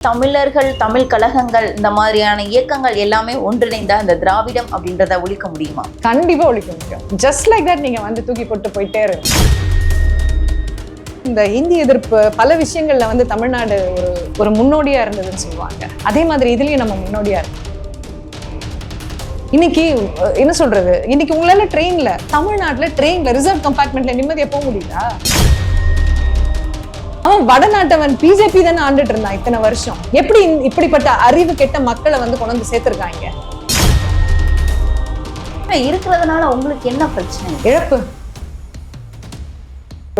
தமிழர்கள், தமிழ் கழகங்கள், இந்த மாதிரியான இயக்கங்கள் எல்லாமே ஒன்றிணைந்த அந்த திராவிடம் அப்படின்றத ஒழிக்க முடியுமா? கண்டிப்பா ஒழிக்க முடியும். ஜஸ்ட் லைக் தட் நீங்க வந்து தூக்கி போட்டு போயிட்டே இருக்கு. இந்த இந்தி எதிர்ப்பு பல விஷயங்கள்ல வந்து தமிழ்நாடு ஒரு முன்னோடியா இருந்ததுன்னு சொல்லுவாங்க. அதே மாதிரி இதுலயும் நம்ம முன்னோடியா இருக்கோம். இன்னைக்கு என்ன சொல்றது, இன்னைக்கு உங்களால ட்ரெயின்ல தமிழ்நாட்டுல ட்ரெயின்ல ரிசர்வ் கம்பார்ட்மெண்ட்ல நிம்மதியா போக முடியுதா? அவன் வடநாட்டவன் பிஜேபி தானே ஆண்டுட்டு இருந்தான் இத்தனை வருஷம். எப்படி இப்படிப்பட்ட அறிவு கெட்ட மக்களை வந்து கொண்டு வந்து சேர்த்திருக்காங்க? இருக்கிறதுனால உங்களுக்கு என்ன பிரச்சனை? இழப்பு.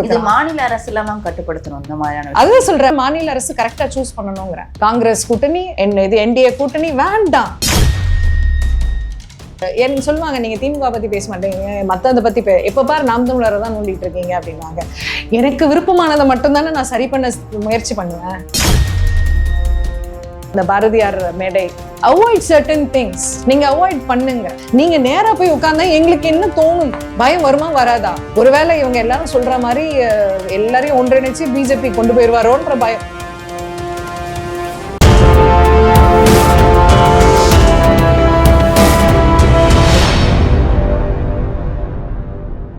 இது மாநில அரசு எல்லாம் கட்டுப்படுத்தணும். இந்த மாதிரியான அதுதான் சொல்றேன், மாநில அரசு கரெக்டா சூஸ் பண்ணணுங்கிற. காங்கிரஸ் கூட்டணி இது என்டிஏ கூட்டணி வேண்டாம். எனக்கு சொல்லுவாங்க, நீங்க திமுக பத்தி பேச மாட்டீங்க, மத்ததை பத்தி எப்ப பாரு நாம் தமிழரை தான் நோண்டிட்டு இருக்கீங்க அப்படின்னாங்க. எனக்கு விருப்பமானதை மட்டும்தானே நான் சரி பண்ண முயற்சி பண்ணுவேன். இந்த பாரதியார் மேடை, அவாய்ட் சர்டன் திங்ஸ், நீங்க அவாய்ட் பண்ணுங்க. நீங்க நேரா போய் உட்கார்ந்தா எங்களுக்கு என்ன தோணும்? பயம் வருமா வராதா? ஒருவேளை இவங்க எல்லாரும் சொல்ற மாதிரி எல்லாரையும் ஒன்றிணைச்சு பிஜேபி கொண்டு போயிருவாரோன்ற பயம்.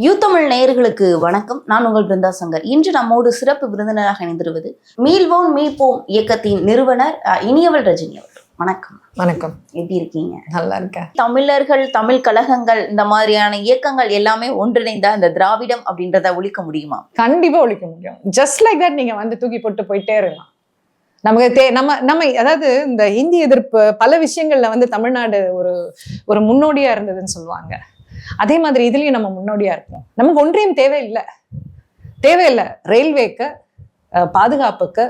யூத்தமிழ் நேயர்களுக்கு வணக்கம். நான் உங்கள் பிருந்தா சங்கர். இன்று நம்மோடு சிறப்பு விருந்தினராக இணைந்திருவது மீள்வோம் மீட்போம் இயக்கத்தின் நிறுவனர் இனியவள் ரஜினி அவர்கள். வணக்கம். வணக்கம். எப்படி இருக்கீங்க? நல்லா இருக்கேன். தமிழர்கள், தமிழ் கழகங்கள், இந்த மாதிரியான இயக்கங்கள் எல்லாமே ஒன்றிணைந்த அந்த திராவிடம் அப்படின்றத ஒழிக்க முடியுமா? கண்டிப்பா ஒழிக்க முடியும். ஜஸ்ட் லைக் தட் நீங்க வந்து தூக்கி போட்டு போயிட்டே இருக்கலாம். நமக்கு நம்ம அதாவது இந்த இந்தி எதிர்ப்பு பல விஷயங்கள்ல வந்து தமிழ்நாடு ஒரு முன்னோடியா இருந்ததுன்னு சொல்லுவாங்க. அதே மாதிரி இதுலயும் நம்ம முன்னோடியா இருக்கோம். நமக்கு ஒன்றியம் தேவையில்லை. ரயில்வேக்கு பாதுகாப்புக்கு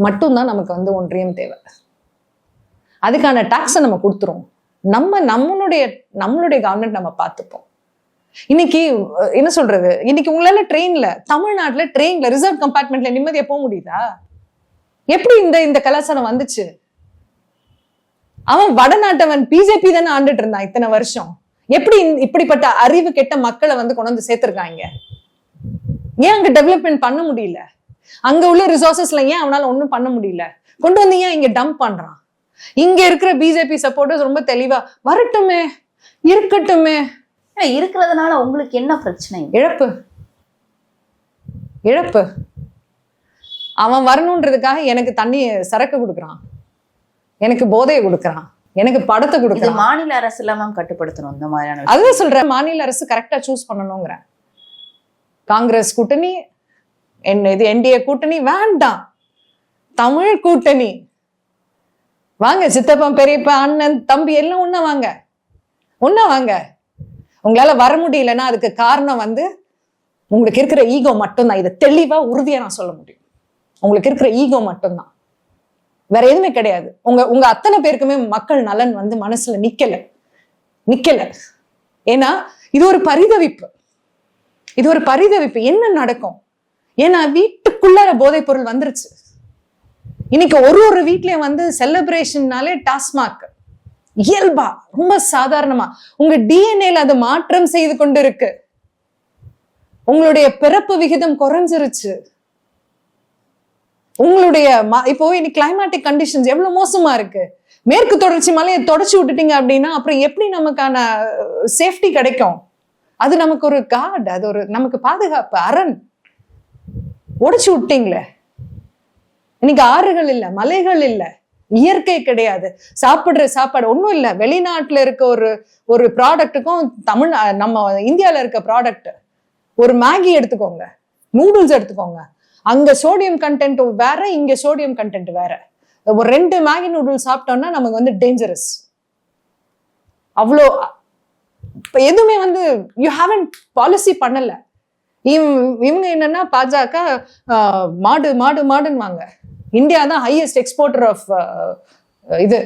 மட்டும்தான் நமக்கு வந்து ஒன்றியம் தேவை. அதுக்கான டாக்ஸை நம்ம கொடுத்துருவோம். நம்மளுடைய கவர்மெண்ட் நம்ம பார்த்துப்போம். இன்னைக்கு என்ன சொல்றது, இன்னைக்கு உங்களால தமிழ்நாட்டுல ட்ரெயின்ல ரிசர்வ் கம்பார்ட்மெண்ட்ல நிம்மதியா போக முடியுதா? எப்படி இந்த கலாச்சாரம் வந்துச்சு? அவன் வடநாட்டவன் பிஜேபி தானே ஆண்டுட்டு இருந்தான் இத்தனை வருஷம். எப்படி இப்படிப்பட்ட அறிவு கெட்ட மக்களை வந்து கொண்டு வந்து சேர்த்திருக்காங்க? ஏன் அங்க டெவலப்மெண்ட் பண்ண முடியல? அங்க உள்ள ரிசோர்சஸ்ல ஏன் அவனால ஒண்ணும் பண்ண முடியல? கொண்டு வந்து ஏன் இங்க டம்ப் பண்றான்? இங்க இருக்கிற பிஜேபி சப்போர்ட்டர்ஸ் ரொம்ப தெளிவா வரட்டுமே, இருக்கட்டுமே. இருக்கிறதுனால உங்களுக்கு என்ன பிரச்சனை? இழப்பு. அவன் வரணுன்றதுக்காக எனக்கு தண்ணி சரக்கு கொடுக்குறான், எனக்கு போதையை கொடுக்குறான், எனக்கு படத்தை கொடுக்குறான். மாநில அரசு எல்லாம் கட்டுப்படுத்தணும். இந்த மாதிரியான அதுதான் சொல்றேன், மாநில அரசு கரெக்டா சூஸ் பண்ணணுங்கிற. காங்கிரஸ் கூட்டணி இது என்டிஏ கூட்டணி வேண்டாம். தமிழ் கூட்டணி வாங்க. சித்தப்பா, பெரியப்பா, அண்ணன், தம்பி எல்லாம் ஒண்ணா வாங்க. உங்களால வர முடியலன்னா அதுக்கு காரணம் வந்து உங்களுக்கு இருக்கிற ஈகோ மட்டும்தான். இதை தெளிவா உறுதியா நான் சொல்ல முடியும். உங்களுக்கு இருக்கிற ஈகோ மட்டும்தான், வேற எதுவுமே கிடையாது. உங்க அத்தனை பேருக்குமே மக்கள் நலன் வந்து மனசுல நிக்கல. ஏன்னா இது ஒரு பரிதவிப்பு. என்ன நடக்கும்? ஏன்னா வீட்டுக்குள்ளார போதைப் பொருள் வந்துருச்சு. இன்னைக்கு ஒரு வீட்லயும் வந்து செலிப்ரேஷன்னாலே டாஸ்மாக் இயல்பா, ரொம்ப சாதாரணமா உங்க டிஎன்ஏல அது மாற்றம் செய்து கொண்டு இருக்கு. உங்களுடைய பிறப்பு விகிதம் குறைஞ்சிருச்சு. உங்களுடைய இப்போ இன்னைக்கு கிளைமேட்டிக் கண்டிஷன்ஸ் எவ்வளவு மோசமா இருக்கு. மேற்கு தொடர்ச்சி மலையை தொடச்சி விட்டுட்டீங்க அப்படின்னா அப்புறம் எப்படி நமக்கான சேஃப்டி கிடைக்கும்? அது நமக்கு ஒரு காட், அது நமக்கு பாதுகாப்பு அரண். உடைச்சு விட்டீங்களே. இன்னைக்கு ஆறுகள் இல்ல, மலைகள் இல்ல, இயற்கை கிடையாது. சாப்பிடுற சாப்பாடு ஒன்றும் இல்லை. வெளிநாட்டுல இருக்க ஒரு ப்ராடக்ட்டுக்கும் நம்ம இந்தியால இருக்க ப்ராடக்ட், ஒரு மேகி எடுத்துக்கோங்க, நூடுல்ஸ் எடுத்துக்கோங்க, அங்க சோடியம் கண்டென்ட் வேற, இங்க சோடியம் கண்டென்ட் வேற. ஒரு 2 மேகி நூடுல்ஸ் சாப்பிட்டோம்னா நமக்கு வந்து டேஞ்சரஸ். அவ்வளோ எதுவுமே வந்து யூ ஹேவன்ட் பாலிசி பண்ணல. இவங்க என்னன்னா பாஜக மாடுன்னு வாங்க. இந்தியா தான் ஹையஸ்ட் எக்ஸ்போர்ட்டர் ஆஃப் இது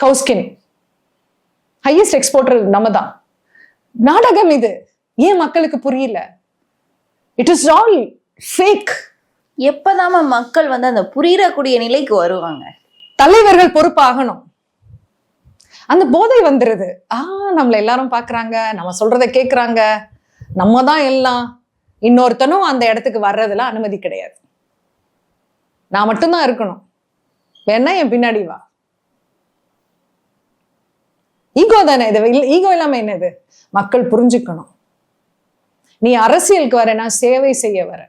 கவுஸ்கின். ஹையஸ்ட் எக்ஸ்போர்ட்டர் நம்ம தான். நாடகம் இது. ஏன் மக்களுக்கு புரியல? It is all fake. எப்பதாம மக்கள் வந்து அந்த புரியக்கூடிய நிலைக்கு வருவாங்க? தலைவர்கள் பொறுப்பாகணும். அந்த போதை வந்துருது. நம்மள எல்லாரும் பாக்குறாங்க, நம்ம சொல்றதை கேட்கறாங்க, நம்ம தான் எல்லாம். இன்னொருத்தனும் அந்த இடத்துக்கு வர்றதுல அனுமதி கிடையாது. நான் மட்டும்தான் இருக்கணும். வேணா என் பின்னாடி வா. ஈகோ தானே இது, ஈகோ இல்லாம என்னது? மக்கள் புரிஞ்சுக்கணும், நீ அரசியலுக்கு வரனா சேவை செய்ய வர.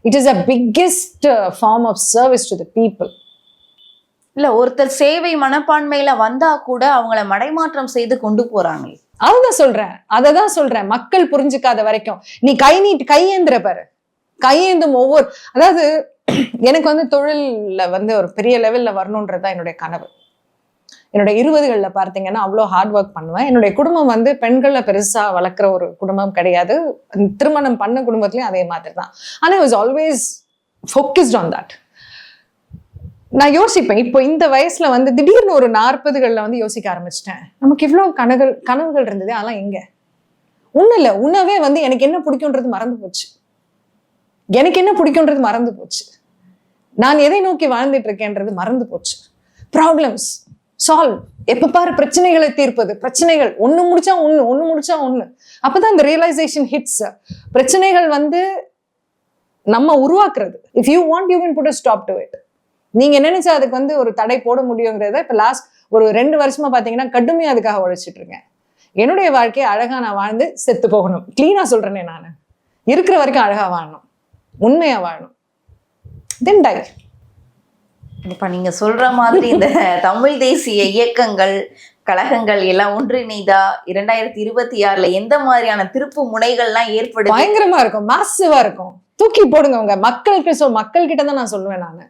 It is a biggest form of service to the people. இல்ல, ஒருத்தர் சேவை மனப்பான்மையில வந்தா கூட அவங்கள மடைமாற்றம் செய்து கொண்டு போறாங்க. அததான் சொல்றேன், மக்கள் புரிஞ்சுக்காத வரைக்கும் நீ கையேந்திர பாரு. கையேந்தும் ஒவ்வொரு, அதாவது எனக்கு வந்து தொழில்ல வந்து ஒரு பெரிய லெவல்ல வரணுன்றதுதான் என்னுடைய கனவு. என்னோட 20களில் பார்த்தீங்கன்னா அவ்வளோ ஹார்ட் ஒர்க் பண்ணுவேன். என்னுடைய குடும்பம் வந்து பெண்களை பெருசா வளர்க்குற ஒரு குடும்பம் கிடையாது. திருமணம் பண்ண குடும்பத்துலயும் அதே மாதிரி தான். ஆனால் I was always focused on that. நான் யோசிப்பேன், இப்போ இந்த வயசுல வந்து திடீர்னு ஒரு 40களில் வந்து யோசிக்க ஆரம்பிச்சிட்டேன், நமக்கு இவ்வளோ கனவுகள் இருந்தது, அதெல்லாம் எங்க? ஒன்றும் இல்லை, உன்னவே வந்து எனக்கு என்ன பிடிக்கும்ன்றது மறந்து போச்சு. நான் எதை நோக்கி வாழ்ந்துட்டு இருக்கேன்றது மறந்து போச்சு. ப்ராப்ளம்ஸ் சால்வ், எப்ப பாரு பிரச்சனைகளை தீர்ப்பது, பிரச்சனைகள் ஒண்ணு முடிச்சா ஒண்ணு. அப்பதான் இந்த ரியலைசேஷன் ஹிட்ஸ். பிரச்சனைகள் வந்து நம்ம உருவாக்குறது. If you want you can put a stop to it. நீங்க நினைச்சா அதுக்கு வந்து ஒரு தடை போட முடியுங்கிறத இப்ப லாஸ்ட் ஒரு 2 வருஷமா பாத்தீங்கன்னா கடுமையா அதுக்காக உழைச்சிட்டு இருக்கேன். என்னுடைய வாழ்க்கையை அழகா நான் வாழ்ந்து செத்து போகணும். கிளீனா சொல்றேனே, நான் இருக்கிற வரைக்கும் அழகா வாழணும், உண்மையா வாழணும், தென் டை. இப்ப நீங்க சொல்ற மாதிரி இந்த தமிழ் தேசிய இயக்கங்கள், கழகங்கள் எல்லாம் ஒன்றிணைந்தா 2026ல எந்த மாதிரியான திருப்பு முனைகள்லாம் ஏற்படுது? பயங்கரமா இருக்கும், மாசிவா இருக்கும். தூக்கி போடுங்க உங்க மக்கள் கிட்ட தான் நான் சொல்லுவேன். நானு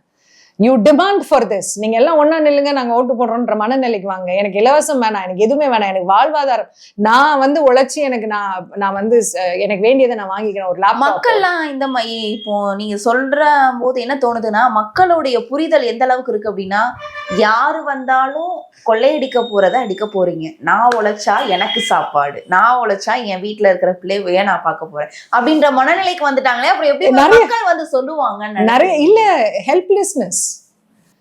யூ டிமாண்ட் ஃபார் திஸ். நீங்க எல்லாம் ஒன்னா நில்லுங்க, நாங்க ஓட்டு போடுறோம்ன்ற மனநிலைக்கு வாங்க. எனக்கு இலவசம் வேணாம், எனக்கு எதுவுமே வேணாம், எனக்கு வாழ்வாதாரம், நான் வந்து உழைச்சி எனக்கு நான் வந்து எனக்கு வேண்டியதை நான் வாங்கிக்கிறேன். ஒரு மக்கள்லாம் இந்த மாதிரி இப்போ நீங்க சொல்ற போது என்ன தோணுதுன்னா, மக்களுடைய புரிதல் எந்த அளவுக்கு இருக்கு அப்படின்னா, யாரு வந்தாலும் கொள்ளையடிக்க போறத அடிக்க போறீங்க, நான் உழைச்சா எனக்கு சாப்பாடு, நான் உழைச்சா என் வீட்டுல இருக்கிற பிள்ளைய நான் பார்க்க போறேன் அப்படின்ற மனநிலைக்கு வந்துட்டாங்களே. அப்புறம் எப்படி மக்கள் வந்து சொல்லுவாங்க? நிறைய இல்ல, ஹெல்ப்லெஸ்னஸ்.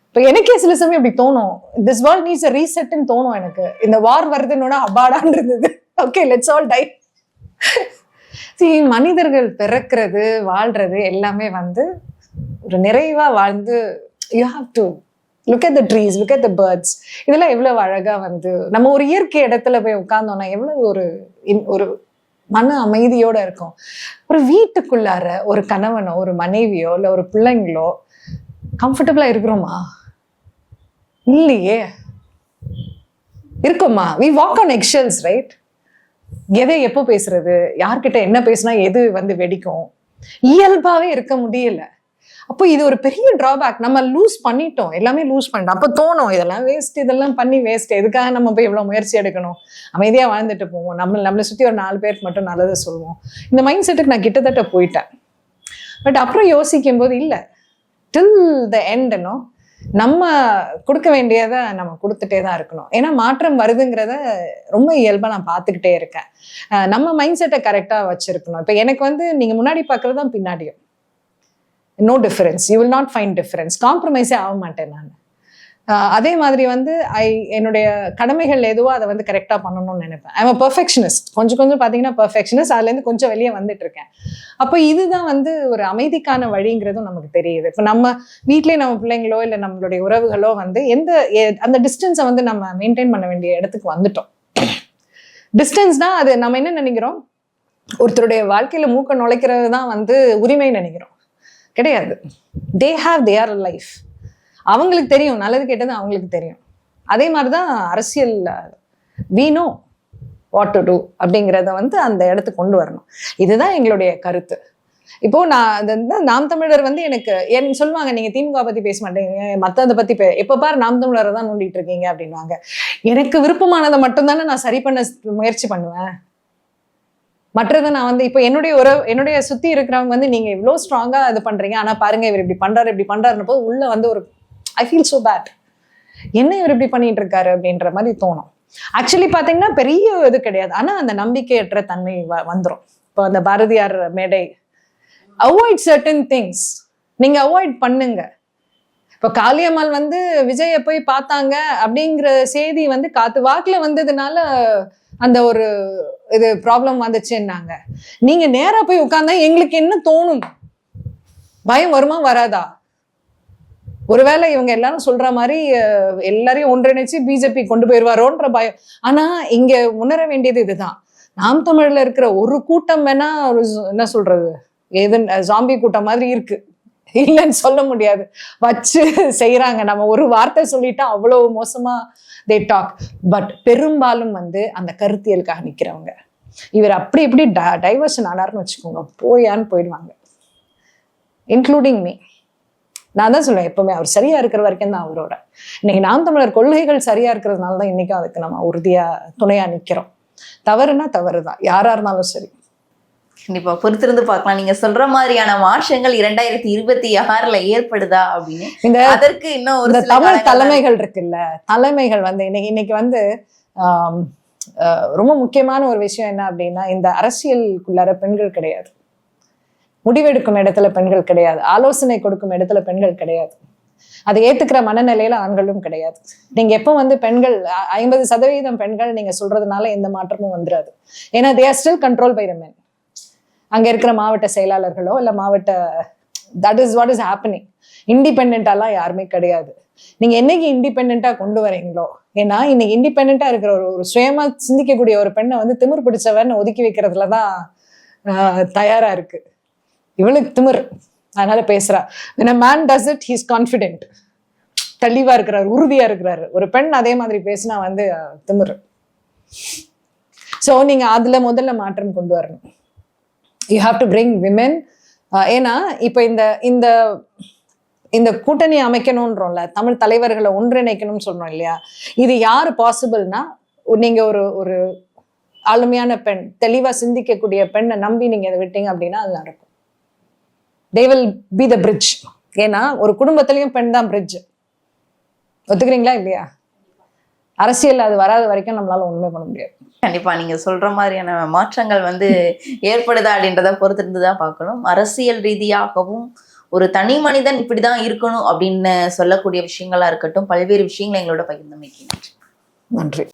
இப்போ எனக்கே சில சமயம் இப்படி தோணும், this world needs a reset ன்னு தோணும் எனக்கு. இந்த வார் வருதுன்னு அபாடான் இருந்தது. Okay, let's all die. மனிதர்கள் பிறக்கிறது, வாழ்றது எல்லாமே வந்து ஒரு நிறைவா வாழ்ந்து, you have to look at the trees, look at the birds. இதெல்லாம் எவ்வளவு அழகா வந்து நம்ம ஒரு இயற்கை இடத்துல போய் உட்கார்ந்தோம்னா எவ்வளவு ஒரு மன அமைதியோட இருக்கும். ஒரு வீட்டுக்குள்ளார ஒரு கணவனோ ஒரு மனைவியோ இல்லை ஒரு பிள்ளைங்களோ கம்ஃபர்டபுளா இருக்கிறோமா? இல்லையே. இருக்கோமா? we walk on eggshells, right? எதை எப்போ பேசுறது, யார்கிட்ட என்ன பேசினா எது வந்து வெடிக்கும், இயல்பாவே இருக்க முடியல. அப்போ இது ஒரு பெரிய டிராபேக். நம்ம லூஸ் பண்ணிட்டோம், எல்லாமே லூஸ் பண்ணிட்டோம். அப்போ தோணும் இதெல்லாம் வேஸ்ட், இதெல்லாம் பண்ணி வேஸ்ட், எதுக்காக நம்ம போய் இவ்வளவு முயற்சி எடுக்கணும், அமைதியா வாழ்ந்துட்டு போவோம், நம்மளை சுத்தி ஒரு 4 பேருக்கு மட்டும் நல்லதை சொல்லுவோம். இந்த மைண்ட் செட்டுக்கு நான் கிட்டத்தட்ட போயிட்டேன். பட் அப்புறம் யோசிக்கும் போது இல்லை, டில் த எண்ட்னோ நம்ம கொடுக்க வேண்டியதை நம்ம கொடுத்துட்டே தான் இருக்கணும். ஏன்னா மாற்றம் வருதுங்கிறத ரொம்ப இயல்பா நான் பார்த்துக்கிட்டே இருக்கேன். நம்ம மைண்ட் செட்டை கரெக்டா வச்சிருக்கணும். இப்போ எனக்கு வந்து நீங்க முன்னாடி பார்க்கறது தான் பின்னாடியும் no difference, you will not find difference. காம்ப்ரமைஸே ஆக மாட்டேன் நான். அதே மாதிரி வந்து என்னுடைய கடமைகள் எதுவோ அதை வந்து கரெக்டா பண்ணணும்னு நினைப்பேன். I am a perfectionist. கொஞ்சம் பாத்தீங்கன்னா பெர்ஃபெக்ஷனிஸ்ட், அதுலேருந்து கொஞ்சம் வெளியே வந்துட்டு இருக்கேன். அப்போ இதுதான் வந்து ஒரு அமைதிக்கான வழிங்கிறதும் நமக்கு தெரியுது. இப்போ நம்ம வீட்லயே நம்ம பிள்ளைங்களோ இல்லை நம்மளுடைய உறவுகளோ வந்து அந்த டிஸ்டன்ஸை வந்து நம்ம மெயின்டைன் பண்ண வேண்டிய இடத்துக்கு வந்துட்டோம். டிஸ்டன்ஸ்னா அது நம்ம என்ன நினைக்கிறோம், ஒருத்தருடைய வாழ்க்கையில மூக்க நுழைக்கிறது தான் வந்து உரிமை நினைக்கிறோம். கிடையாது. They have their life. அவங்களுக்கு தெரியும், நல்லது கெட்டது அவங்களுக்கு தெரியும். அதே மாதிரிதான் அரசியல், we know what to do அப்படிங்கிறத வந்து அந்த இடத்துக்கு கொண்டு வரணும். இதுதான் எங்களுடைய கருத்து. இப்போ நாம் தமிழர் வந்து எனக்கு சொல்லுவாங்க, நீங்க திமுக பத்தி பேச மாட்டேங்க, மத்ததை பத்தி எப்ப பாரு நாம் தமிழரை தான் நோண்டிட்டு இருக்கீங்க அப்படின்வாங்க. எனக்கு விருப்பமானதை மட்டும்தானே நான் சரி பண்ண முயற்சி பண்ணுவேன். மற்றதை நான் வந்து இப்போ என்னுடைய சுத்தி இருக்கிறவங்க வந்து நீங்க இவ்வளவு ஸ்ட்ராங்கா இது பண்றீங்க, ஆனா பாருங்க இவர் இப்படி பண்றாருன்னு போது உள்ள வந்து ஒரு ஐ ஃபீல் ஸோ பேட், என்ன இவர் இப்படி பண்ணிட்டு இருக்காரு அப்படின்ற மாதிரி தோணும். ஆக்சுவலி பாத்தீங்கன்னா பெரிய இது கிடையாது, ஆனா அந்த நம்பிக்கையற்ற தன்மை வந்துடும். இப்போ அந்த பாரதியார் மேடை, அவாய்ட் சர்டன் திங்ஸ், நீங்க அவாய்ட் பண்ணுங்க. இப்போ காளியம்மாள் வந்து விஜயை போய் பார்த்தாங்க அப்படிங்கிற செய்தி வந்து காத்து வாக்குல வந்ததுனால அந்த ஒரு இது ப்ராப்ளம் வந்துச்சுன்னாங்க. நீங்க நேரா போய் உட்கார்ந்தா எங்களுக்கு என்ன தோணும், பயம் வருமா வராதா? ஒருவேளை இவங்க எல்லாரும் சொல்ற மாதிரி எல்லாரையும் ஒன்றிணைச்சு பிஜேபி கொண்டு போயிருவாரோன்ற பயம். ஆனா இங்க உணர வேண்டியது இதுதான், நாம் தமிழ்ல இருக்கிற ஒரு கூட்டம் வேணா ஒரு என்ன சொல்றது, ஏது ஜாம்பி கூட்டம் மாதிரி இருக்கு, இல்லைன்னு சொல்ல முடியாது, வச்சு செய்யறாங்க. நம்ம ஒரு வார்த்தை சொல்லிட்டா அவ்வளவு மோசமா தே டாக். பட் பெரும்பாலும் அந்த கருத்தியலுக்காக நிக்கிறவங்க. இவர் அப்படி இப்படி டைவர்ஷன் ஆனார்னு வச்சுக்கோங்க, போயான்னு போயிடுவாங்க, இன்க்ளூடிங் மீ. நான் தான் சொல்லுவேன், எப்பவுமே அவர் சரியா இருக்கிற வரைக்கும் தான் அவரோட. இன்னைக்கு நாம் தமிழர் கொள்கைகள் சரியா இருக்கிறதுனால தான் இன்னைக்கும் அதுக்கு நம்ம உறுதியா துணையா நிக்கிறோம். தவறுனா தவறுதான், யாரா இருந்தாலும் சரி. கண்டிப்பா பொறுத்திருந்து பார்க்கலாம். நீங்க சொல்ற மாதிரியான மாற்றங்கள் 2026 ஏற்படுதா அப்படின்னு, அதற்கு இன்னும் ஒரு தமிழ் தலைமைகள் இருக்குல்ல, தலைமைகள் இன்னைக்கு ரொம்ப முக்கியமான ஒரு விஷயம் என்ன அப்படின்னா, இந்த அரசியலுக்குள்ளார பெண்கள் கிடையாது, முடிவெடுக்கும் இடத்துல பெண்கள் கிடையாது, ஆலோசனை கொடுக்கும் இடத்துல பெண்கள் கிடையாது, அதை ஏத்துக்கிற மனநிலையில ஆண்களும் கிடையாது. நீங்க எப்போ பெண்கள் 50% பெண்கள் நீங்க சொல்றதுனால எந்த மாற்றமும் வந்துடாது. ஏன்னா they are still controlled by the men. அங்க இருக்கிற மாவட்ட செயலாளர்களோ இல்ல மாவட்ட, that is what is happening. இண்டிபெண்டாலாம் யாருமே கிடையாது. நீங்க என்னைக்கு இண்டிபெண்டா கொண்டு வரீங்களோ, ஏன்னா இன்னைக்கு இண்டிபெண்டா இருக்கிற ஒரு சுயமா சிந்திக்கக்கூடிய ஒரு பெண்ணை திமிர் பிடிச்சவன் ஒதுக்கி வைக்கிறதுலதான் தயாரா இருக்கு. இவளுக்கு திமிர், அதனால பேசுறா. when a man does it he is confident, தெளிவா இருக்கிறாரு, உறுதியா இருக்கிறாரு. ஒரு பெண் அதே மாதிரி பேசினா திமிர். சோ நீங்க அதுல முதல்ல மாற்றம் கொண்டு வரணும். You have to bring women. ஏன்னா இப்ப இந்த இந்த கூட்டணி அமைக்கணும்ன்றோம்ல, தமிழ் தலைவர்களை ஒன்றிணைக்கணும்னு சொல்றோம் இல்லையா, இது யாரு பாசிபிள்னா, நீங்க ஒரு ஆளுமையான பெண், தெளிவா சிந்திக்கக்கூடிய பெண்ணை நம்பி நீங்க இதை விட்டீங்க அப்படின்னா அது நடக்கும். they will be the bridge. ஏன்னா ஒரு குடும்பத்திலையும் பெண் தான் bridge. ஒத்துக்கிறீங்களா இல்லையா? அரசியல் அது வராத வரைக்கும் நம்மளால ஒண்ணுமே பண்ண முடியாது. கண்டிப்பா நீங்க சொல்ற மாதிரியான மாற்றங்கள் ஏற்படுதா அப்படின்றத பொறுத்திருந்துதான் பார்க்கணும். அரசியல் ரீதியாகவும் ஒரு தனி மனிதன் இப்படிதான் இருக்கணும் அப்படின்னு சொல்லக்கூடிய விஷயங்களா இருக்கட்டும், பல்வேறு விஷயங்களை எங்களோட பகிர்ந்தமைக்கு நன்றி.